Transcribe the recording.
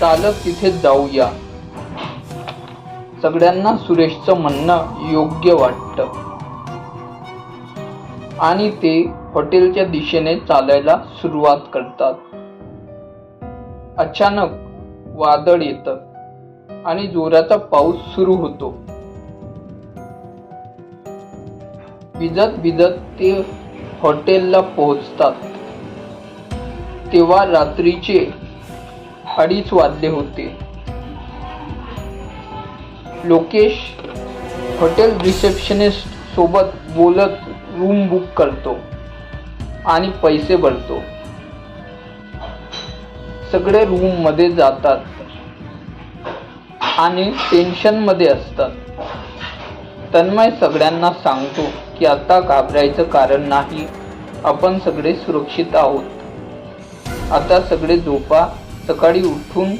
चालत तिथे जाऊया. सगळ्यांना सुरेशचं म्हणणं योग्य वाटतं आणि ते हॉटेलच्या दिशेने चालायला सुरुवात करतात. अचानक वादळ येतं आणि जोराचा पाऊस सुरू होतो. भिजत भिजत ते हॉटेलला पोहोचतात. तेव्हा रात्रीचे 2:30 वाजले होते. लोकेश हॉटेल रिसेप्शनिस्ट सोबत बोलत रूम बुक करतो आणि पैसे भरतो. सगळे रूम मध्ये जातात आणि टेन्शन मध्ये असतात. तन्मय सगळ्यांना सांगतो की आता घाबरायचं कारण नाही, आपण सगळे सुरक्षित आहोत. आता सगळे झोपा, सकाळी उठून